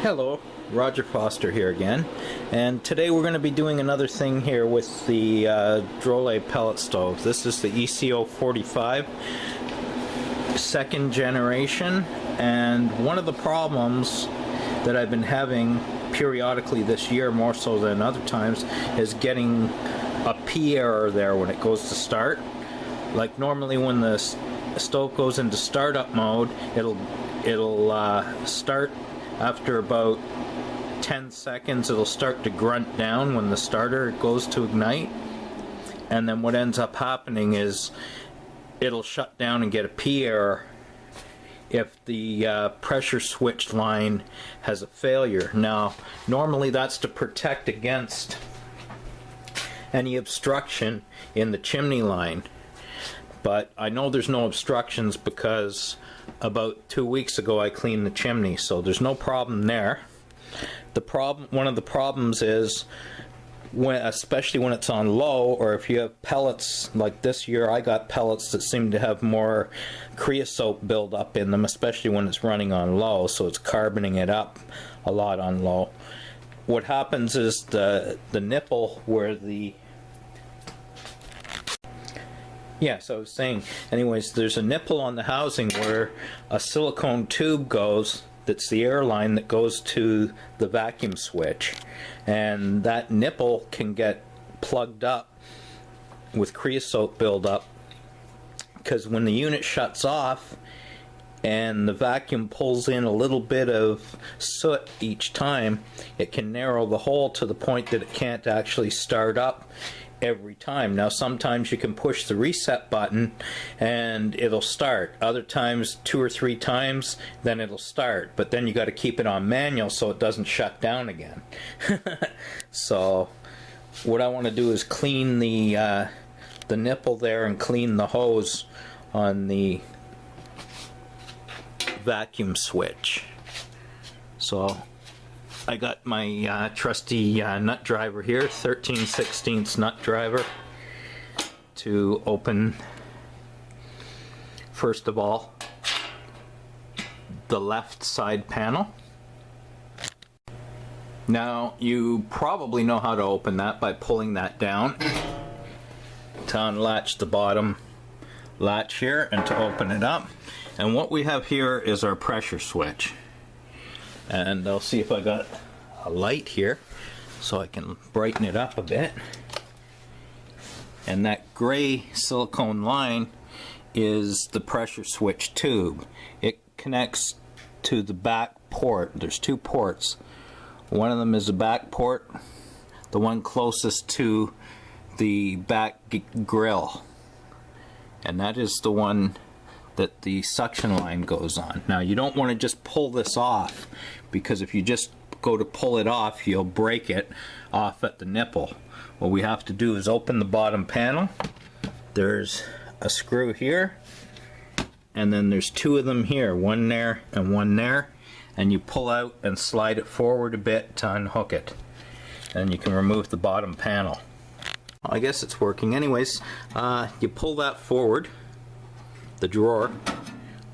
Hello, Roger Foster here again, and today we're going to be doing another thing here with the Drolet pellet stove. This is the ECO 45 second generation, and one of the problems that I've been having periodically this year, more so than other times, is getting a P error there when it goes to start. Like normally when the stove goes into startup mode, it'll start. After about 10 seconds, it'll start to grunt down when the starter goes to ignite. And then what ends up happening is it'll shut down and get a P error if the pressure switch line has a failure. Now, normally that's to protect against any obstruction in the chimney line. But I know there's no obstructions because about 2 weeks ago I cleaned the chimney, so there's no problem there. One of the problems is especially when it's on low, or if you have pellets like this year. I got pellets that seem to have more creosote buildup in them, especially when it's running on low, so it's carboning it up a lot on low. What happens is the nipple where the so I was saying, anyways, there's a nipple on the housing where a silicone tube goes, that's the air line that goes to the vacuum switch, and that nipple can get plugged up with creosote buildup, because when the unit shuts off and the vacuum pulls in a little bit of soot each time, it can narrow the hole to the point that it can't actually start up every time. Now sometimes you can push the reset button and it'll start. Other times 2 or 3 times, then it'll start. But then you got to keep it on manual so it doesn't shut down again. So what I want to do is clean the nipple there and clean the hose on the vacuum switch. So I got my trusty nut driver here, 13/16 nut driver, to open, first of all, the left side panel. Now you probably know how to open that by pulling that down to unlatch the bottom latch here and to open it up. And what we have here is our pressure switch. And I'll see if I got a light here so I can brighten it up a bit. And that gray silicone line is the pressure switch tube. It connects to the back port. There's 2 ports. One of them is the back port, the one closest to the back grill. And that is the one that the suction line goes on. Now you don't want to just pull this off, because if you just go to pull it off, you'll break it off at the nipple. What we have to do is open the bottom panel. There's a screw here, and then there's 2 of them here, one there and one there, and you pull out and slide it forward a bit to unhook it, and you can remove the bottom panel. I guess it's working. Anyways, you pull that forward, the drawer,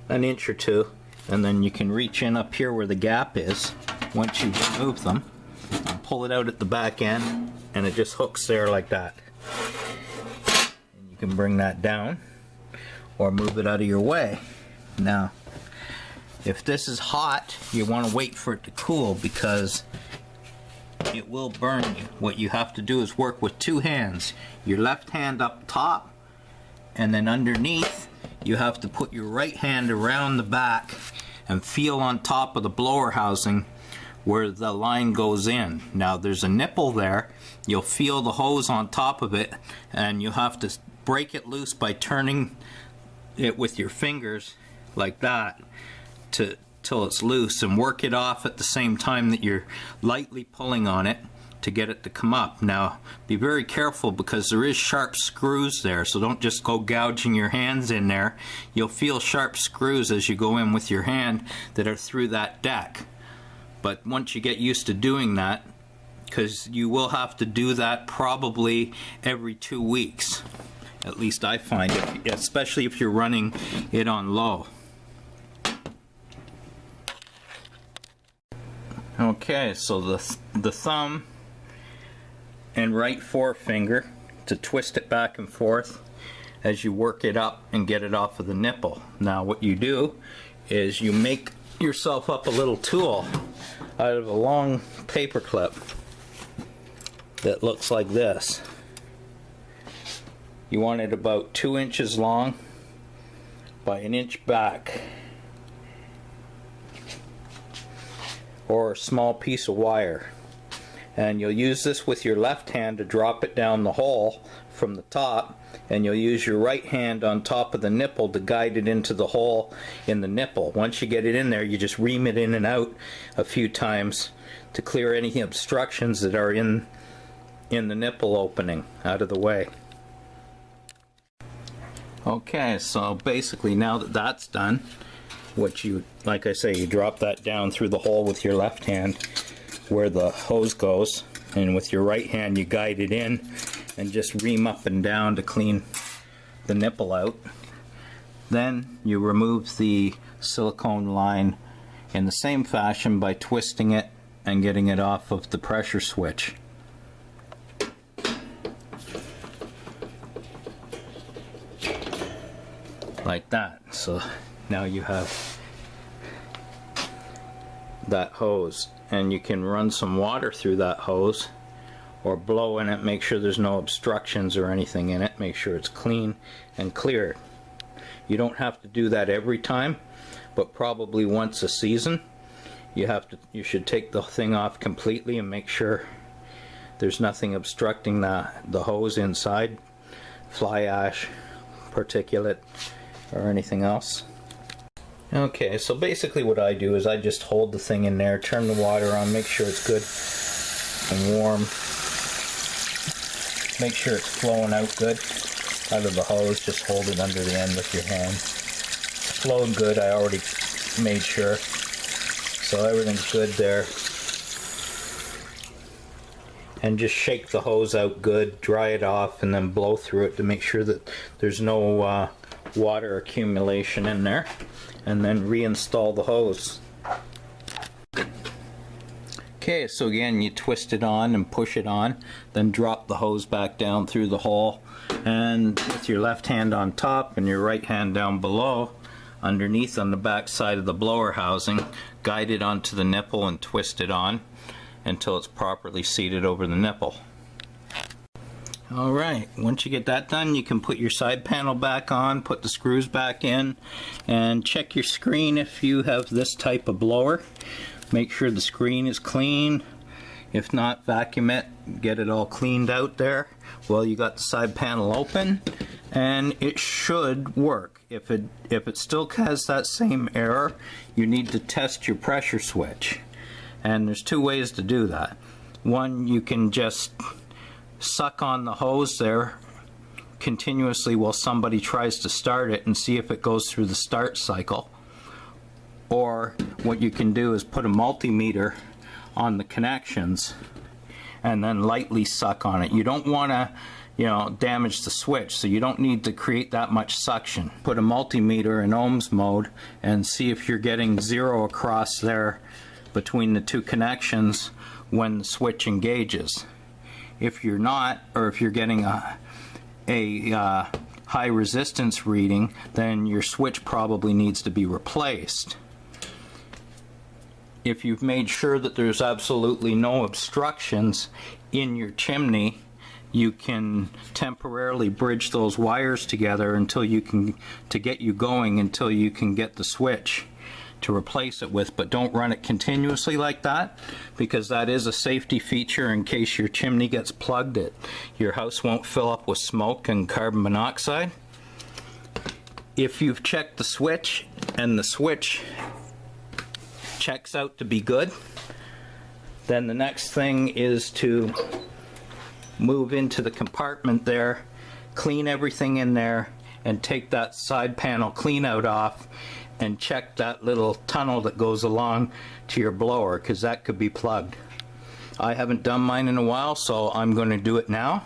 an inch or 2, and then you can reach in up here where the gap is once you remove them and pull it out at the back end, and it just hooks there like that. And you can bring that down or move it out of your way. Now if this is hot, you want to wait for it to cool, because it will burn you. What you have to do is work with 2 hands. Your left hand up top, and then underneath you have to put your right hand around the back and feel on top of the blower housing where the line goes in. Now there's a nipple there. You'll feel the hose on top of it, and you have to break it loose by turning it with your fingers like that till it's loose, and work it off at the same time that you're lightly pulling on it to get it to come up. Now be very careful, because there is sharp screws there, so don't just go gouging your hands in there. You'll feel sharp screws as you go in with your hand that are through that deck. But once you get used to doing that, because you will have to do that probably every 2 weeks, at least I find it, especially if you're running it on low. Okay, so the thumb and right forefinger to twist it back and forth as you work it up and get it off of the nipple. Now what you do is you make yourself up a little tool out of a long paper clip that looks like this. You want it about 2 inches long by 1 inch back, or a small piece of wire, and you'll use this with your left hand to drop it down the hole from the top, and you'll use your right hand on top of the nipple to guide it into the hole in the nipple. Once you get it in there, you just ream it in and out a few times to clear any obstructions that are in the nipple opening out of the way. Okay, so basically now that that's done, what you, like I say, you drop that down through the hole with your left hand where the hose goes, and with your right hand you guide it in and just ream up and down to clean the nipple out. Then you remove the silicone line in the same fashion by twisting it and getting it off of the pressure switch. Like that. So now you have that hose, and you can run some water through that hose or blow in it, make sure there's no obstructions or anything in it, make sure it's clean and clear. You don't have to do that every time, but probably once a season you should take the thing off completely and make sure there's nothing obstructing the hose inside, fly ash, particulate, or anything else. Okay, so basically what I do is I just hold the thing in there, turn the water on, make sure it's good and warm, make sure it's flowing out good out of the hose. Just hold it under the end with your hand. It's flowing good, I already made sure, so everything's good there. And just shake the hose out good, dry it off, and then blow through it to make sure that there's no water accumulation in there, and then reinstall the hose. Okay, so again you twist it on and push it on, then drop the hose back down through the hole, and with your left hand on top and your right hand down below underneath on the back side of the blower housing, guide it onto the nipple and twist it on until it's properly seated over the nipple. Alright, once you get that done, you can put your side panel back on, put the screws back in, and check your screen if you have this type of blower. Make sure the screen is clean. If not, vacuum it, get it all cleaned out there. Well, you got the side panel open, and it should work. If it still has that same error, you need to test your pressure switch. And there's two ways to do that. One, you can just suck on the hose there continuously while somebody tries to start it and see if it goes through the start cycle. Or what you can do is put a multimeter on the connections and then lightly suck on it. You don't want to, damage the switch, so you don't need to create that much suction. Put a multimeter in ohms mode and see if you're getting zero across there between the two connections when the switch engages. If you're not, or if you're getting a high resistance reading, then your switch probably needs to be replaced. If you've made sure that there's absolutely no obstructions in your chimney, you can temporarily bridge those wires together until you can, to get you going until you can get the switch to replace it with. But don't run it continuously like that, because that is a safety feature in case your chimney gets plugged. Your house won't fill up with smoke and carbon monoxide. If you've checked the switch and the switch checks out to be good, then the next thing is to move into the compartment there, clean everything in there, and take that side panel clean out off and check that little tunnel that goes along to your blower, because that could be plugged. I haven't done mine in a while, so I'm going to do it now.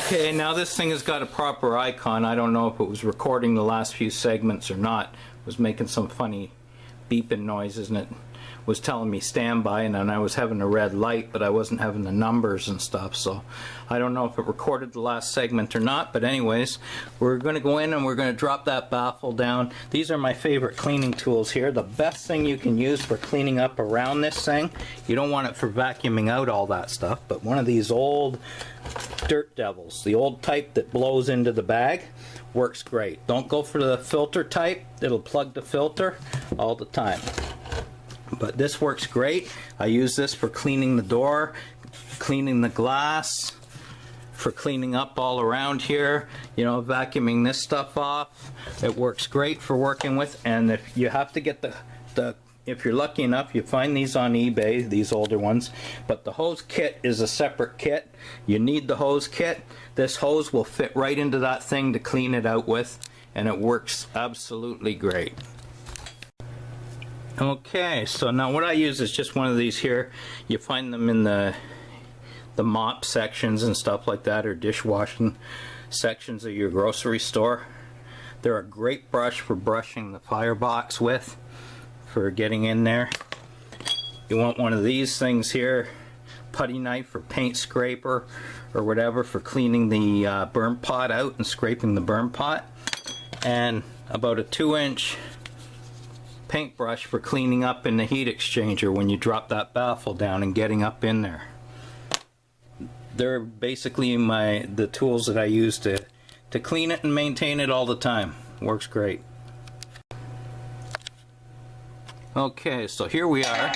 Okay, now this thing has got a proper icon. I don't know if it was recording the last few segments or not. It was making some funny beeping noises, and it was telling me standby, and then I was having a red light, but I wasn't having the numbers and stuff, so I don't know if it recorded the last segment or not. But anyways, we're going to go in and we're going to drop that baffle down. These are my favorite cleaning tools here. The best thing you can use for cleaning up around this thing, you don't want it for vacuuming out all that stuff, but one of these old dirt devils, the old type that blows into the bag, works great. Don't go for the filter type. It'll plug the filter all the time. But this works great. I use this for cleaning the door, cleaning the glass, for cleaning up all around here, you know, vacuuming this stuff off. It works great for working with. And if you have to get if you're lucky enough, you find these on eBay, these older ones, but the hose kit is a separate kit. You need the hose kit. This hose will fit right into that thing to clean it out with, and it works absolutely great. Okay, so now what I use is just one of these here. You find them in the mop sections and stuff like that, or dishwashing sections of your grocery store. They're a great brush for brushing the firebox with, for getting in there. You want one of these things here, putty knife or paint scraper or whatever, for cleaning the burn pot out and scraping the burn pot, and about a 2-inch paintbrush for cleaning up in the heat exchanger when you drop that baffle down and getting up in there. They're basically the tools that I use to clean it and maintain it all the time. Works great. Okay, so here we are.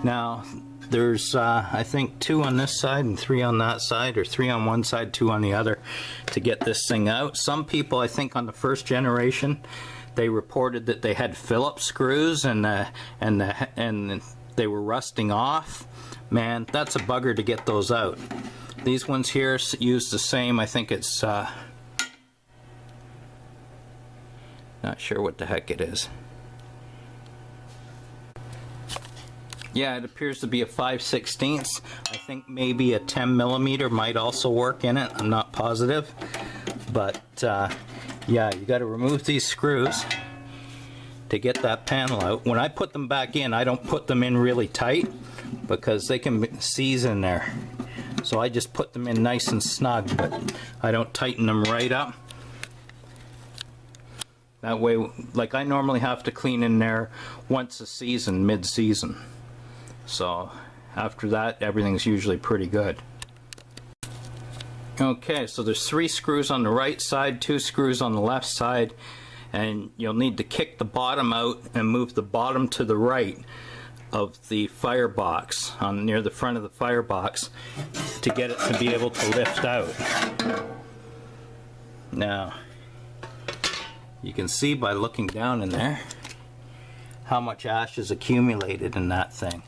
Now there's I think 2 on this side and 3 on that side, or 3 on one side, 2 on the other, to get this thing out. Some people, I think on the first generation, they reported that they had Phillips screws and they were rusting off. Man, that's a bugger to get those out. These ones here use the same. I think it's not sure what the heck it is. Yeah, it appears to be a 5/16. I think maybe a 10mm might also work in it. I'm not positive, but yeah, you got to remove these screws to get that panel out. When I put them back in, I don't put them in really tight because they can seize in there. So I just put them in nice and snug, but I don't tighten them right up. That way, like, I normally have to clean in there once a season, mid-season. So after that, everything's usually pretty good. Okay, so there's 3 screws on the right side, 2 screws on the left side, and you'll need to kick the bottom out and move the bottom to the right of the firebox, near the front of the firebox, to get it to be able to lift out. Now, you can see by looking down in there how much ash is accumulated in that thing.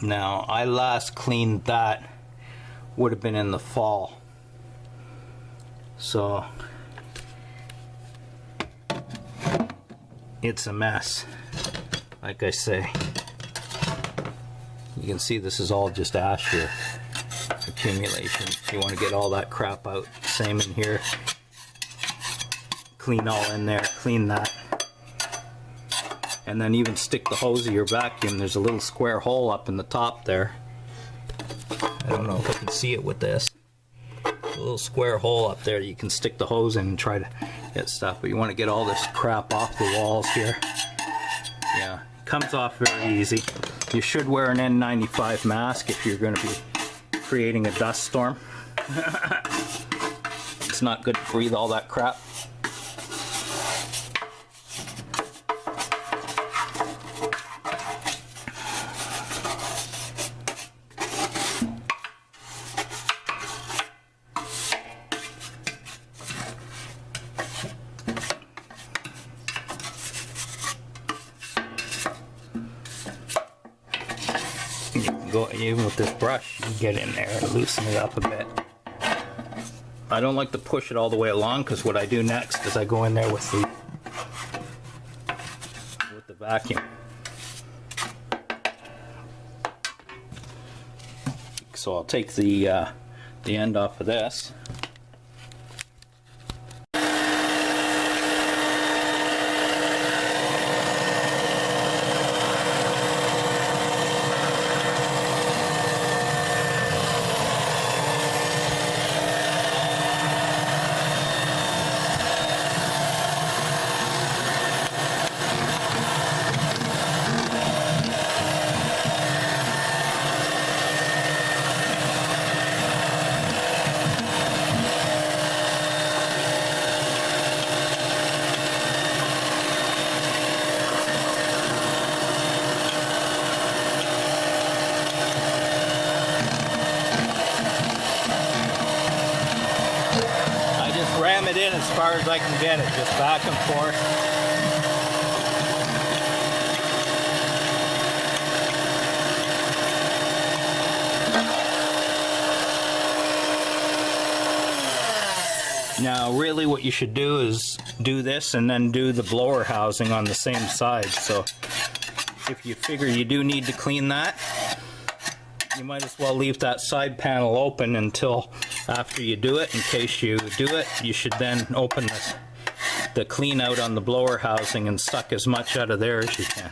Now, I last cleaned that, would have been in the fall. So, it's a mess, like I say. You can see this is all just ash here, accumulation. You want to get all that crap out. Same in here. Clean all in there, clean that. And then even stick the hose of your vacuum. There's a little square hole up in the top there. I don't know if I can see it with this. A little square hole up there you can stick the hose in and try to get stuff. But you want to get all this crap off the walls here. Yeah, it comes off very easy. You should wear an N95 mask if you're going to be creating a dust storm. It's not good to breathe all that crap. Even with this brush, you can get in there and loosen it up a bit. I don't like to push it all the way along, because what I do next is I go in there with the vacuum. so I'll take the end off of this. Ram it in as far as I can get it, just back and forth. Now really what you should do is do this and then do the blower housing on the same side. So if you figure you do need to clean that, you might as well leave that side panel open until after you do it. In case you do it, you should then open the clean out on the blower housing and suck as much out of there as you can.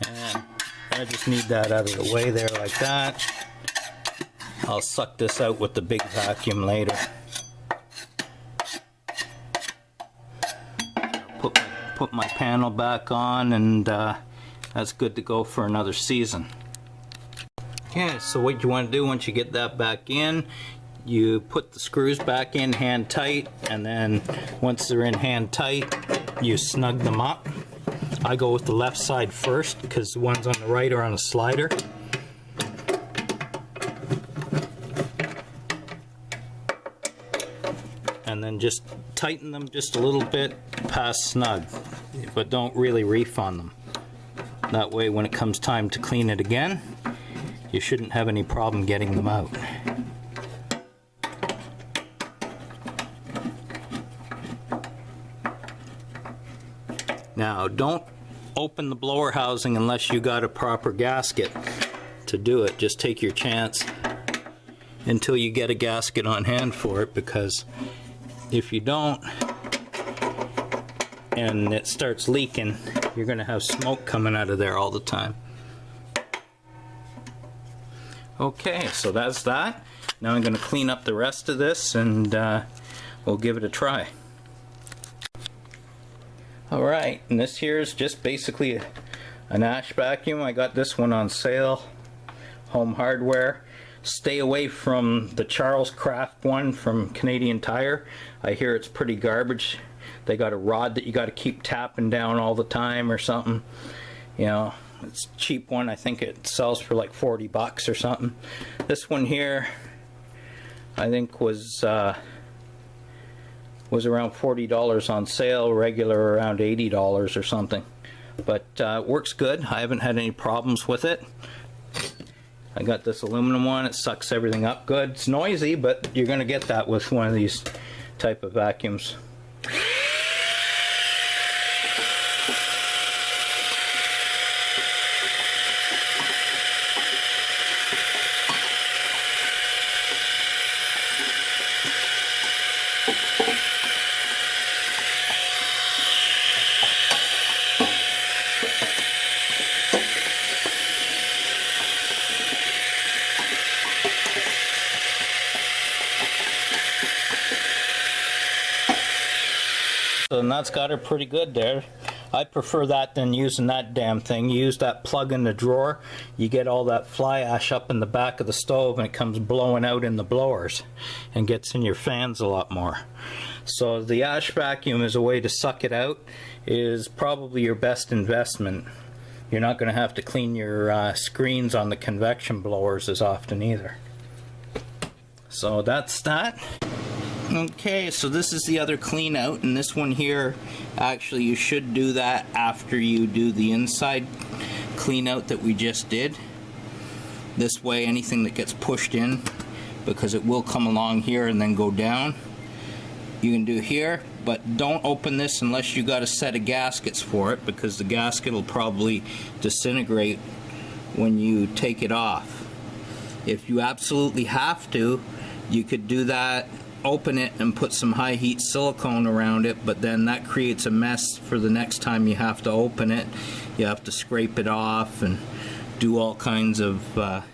And I just need that out of the way there like that. I'll suck this out with the big vacuum later. Put my panel back on, and that's good to go for another season. Okay, so what you want to do once you get that back in, you put the screws back in hand tight, and then once they're in hand tight, you snug them up. I go with the left side first because the ones on the right are on a slider. And then just tighten them just a little bit past snug, but don't really reef on them. That way when it comes time to clean it again, you shouldn't have any problem getting them out. Now don't open the blower housing unless you got a proper gasket to do it. Just take your chance until you get a gasket on hand for it, because if you don't and it starts leaking, you're going to have smoke coming out of there all the time. Okay, so that's that. Now I'm going to clean up the rest of this, and we'll give it a try. Alright, and this here is just basically an ash vacuum. I got this one on sale, Home Hardware. Stay away from the Charles Craft one from Canadian Tire. I hear it's pretty garbage. They got a rod that you got to keep tapping down all the time or something. You know, it's a cheap one. I think it sells for like 40 bucks or something. This one here, I think was around $40 on sale, regular around $80 or something. But works good. I haven't had any problems with it. I got this aluminum one. It sucks everything up good. It's noisy, but you're going to get that with one of these type of vacuums. And that's got her pretty good there. I prefer that than using that damn thing. You use that plug in the drawer, you get all that fly ash up in the back of the stove, and it comes blowing out in the blowers and gets in your fans a lot more. So the ash vacuum is a way to suck it out, is probably your best investment. You're not going to have to clean your screens on the convection blowers as often either. So that's that. Okay, so this is the other clean out, and this one here, actually you should do that after you do the inside clean out that we just did. This way anything that gets pushed in, because it will come along here and then go down, you can do here, but don't open this unless you got a set of gaskets for it, because the gasket will probably disintegrate when you take it off. If you absolutely have to, you could do that, open it and put some high heat silicone around it, but then that creates a mess for the next time you have to open it. You have to scrape it off and do all kinds of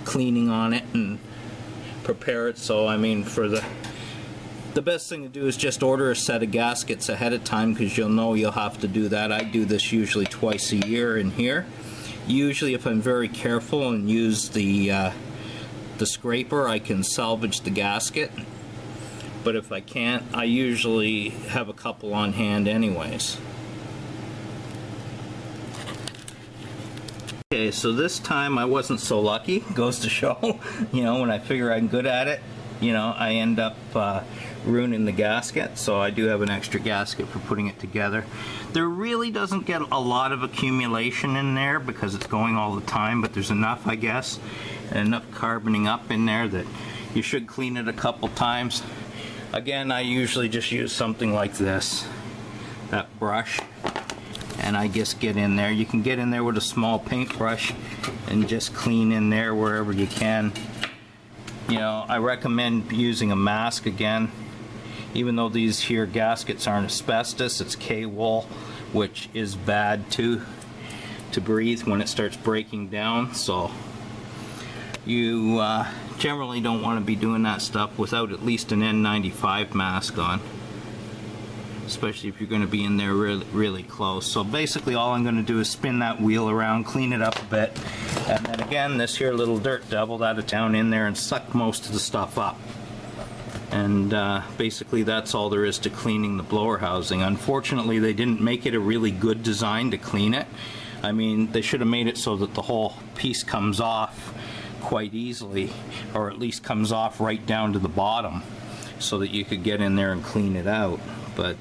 cleaning on it and prepare it. So I mean, for the best thing to do is just order a set of gaskets ahead of time, because you'll know you'll have to do that. I do this usually twice a year in here. Usually if I'm very careful and use the scraper, I can salvage the gasket, but if I can't, I usually have a couple on hand anyways. Okay, so this time I wasn't so lucky. Goes to show, you know, when I figure I'm good at it, you know, I end up ruining the gasket. So I do have an extra gasket for putting it together. There really doesn't get a lot of accumulation in there because it's going all the time, but there's enough, I guess, and enough carboning up in there that you should clean it a couple times. Again, I usually just use something like this, that brush, and I just get in there. You can get in there with a small paintbrush and just clean in there wherever you can. You know, I recommend using a mask again. Even though these here gaskets aren't asbestos, it's K-wool, which is bad to breathe when it starts breaking down. So you generally don't want to be doing that stuff without at least an N95 mask on, especially if you're going to be in there really close. So basically all I'm going to do is spin that wheel around, clean it up a bit, and then again this here little dirt devil, that'll down in there and suck most of the stuff up. And basically that's all there is to cleaning the blower housing. Unfortunately, they didn't make it a really good design to clean it. I mean, they should have made it so that the whole piece comes off quite easily, or at least comes off right down to the bottom, so that you could get in there and clean it out. But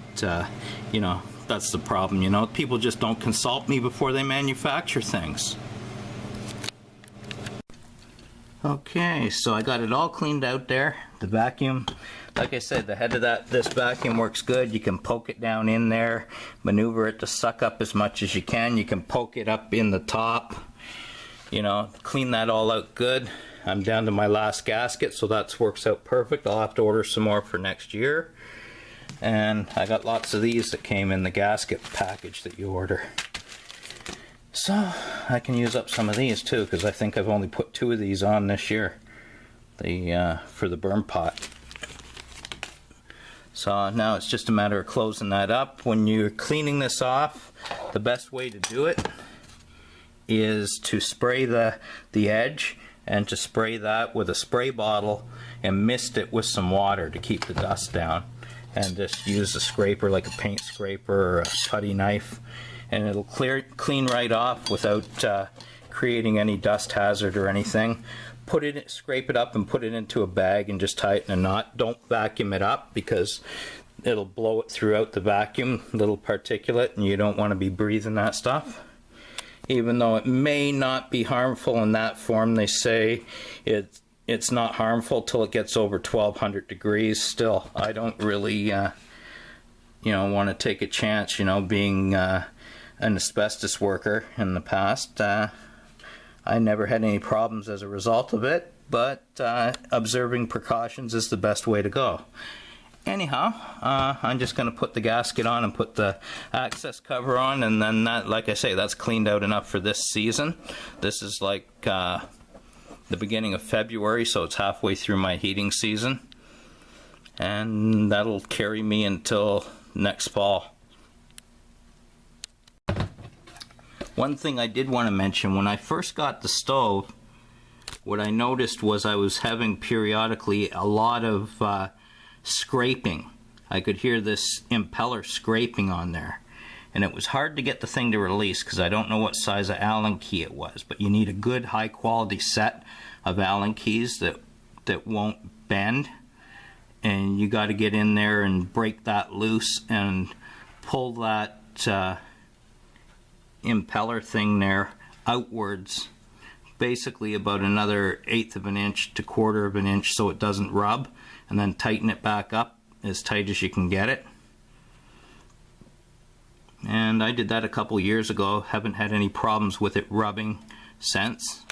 you know, that's the problem. You know, people just don't consult me before they manufacture things. Okay, so I got it all cleaned out there. The vacuum, like I said, the head of this vacuum works good. You can poke it down in there, maneuver it to suck up as much as you can. You can poke it up in the top, you know, clean that all out good. I'm down to my last gasket, so that works out perfect. I'll have to order some more for next year. And I got lots of these that came in the gasket package that you order. So I can use up some of these too, because I think I've only put 2 of these on this year, for the burn pot. So now it's just a matter of closing that up. When you're cleaning this off, the best way to do it is to spray the edge, and to spray that with a spray bottle and mist it with some water to keep the dust down. And just use a scraper, like a paint scraper or a putty knife, and it'll clean right off without creating any dust hazard or anything. Scrape it up and put it into a bag and just tie it in a knot. Don't vacuum it up, because it'll blow it throughout the vacuum, little particulate, and you don't want to be breathing that stuff. Even though it may not be harmful in that form, they say it's not harmful till it gets over 1200 degrees. Still, I don't really you know, want to take a chance, you know, being an asbestos worker in the past. I never had any problems as a result of it, but observing precautions is the best way to go. Anyhow, I'm just going to put the gasket on and put the access cover on, and then that, like I say, that's cleaned out enough for this season. This is like the beginning of February, so it's halfway through my heating season, and that'll carry me until next fall. One thing I did want to mention, when I first got the stove, what I noticed was I was having periodically a lot of scraping. I could hear this impeller scraping on there, and it was hard to get the thing to release because I don't know what size of Allen key it was, but you need a good high quality set of Allen keys that won't bend, and you got to get in there and break that loose and pull that impeller thing there outwards, basically about another 1/8 of an inch to 1/4 of an inch, so it doesn't rub, and then tighten it back up, as tight as you can get it. And I did that a couple years ago. Haven't had any problems with it rubbing since.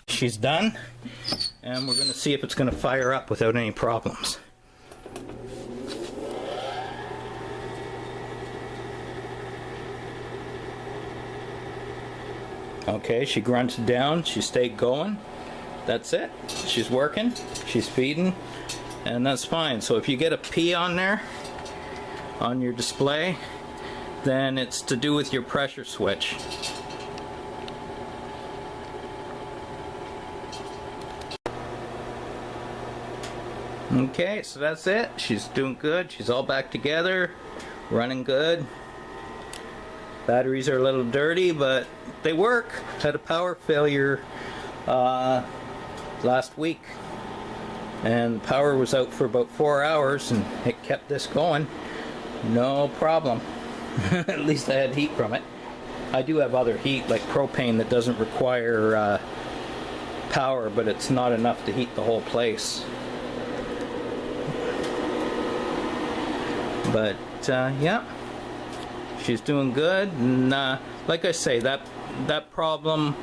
She's done, and we're going to see if it's going to fire up without any problems. Okay, she grunted down, she stayed going. That's it. She's working, she's feeding, and that's fine. So if you get a P on there, on your display, then it's to do with your pressure switch. Okay, so that's it. She's doing good. She's all back together, running good. Batteries are a little dirty, but they work. Had a power failure last week, and the power was out for about 4 hours, and it kept this going. No problem. At least I had heat from it. I do have other heat, like propane, that doesn't require power, but it's not enough to heat the whole place. But yeah, she's doing good, and like I say, that problem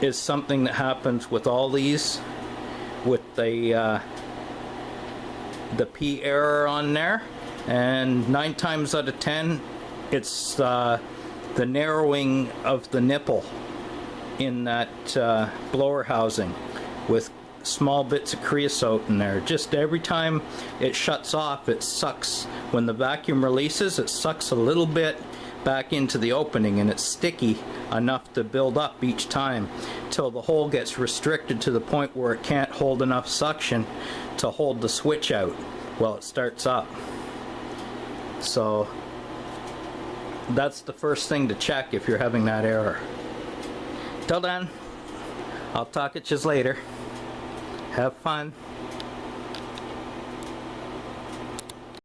is something that happens with all these, with the P error on there, and 9 times out of 10 it's the narrowing of the nipple in that blower housing with small bits of creosote in there. Just every time it shuts off, it sucks. When the vacuum releases, it sucks a little bit back into the opening, and it's sticky enough to build up each time till the hole gets restricted to the point where it can't hold enough suction to hold the switch out while it starts up. So that's the first thing to check if you're having that error. Till then, I'll talk at you later. Have fun.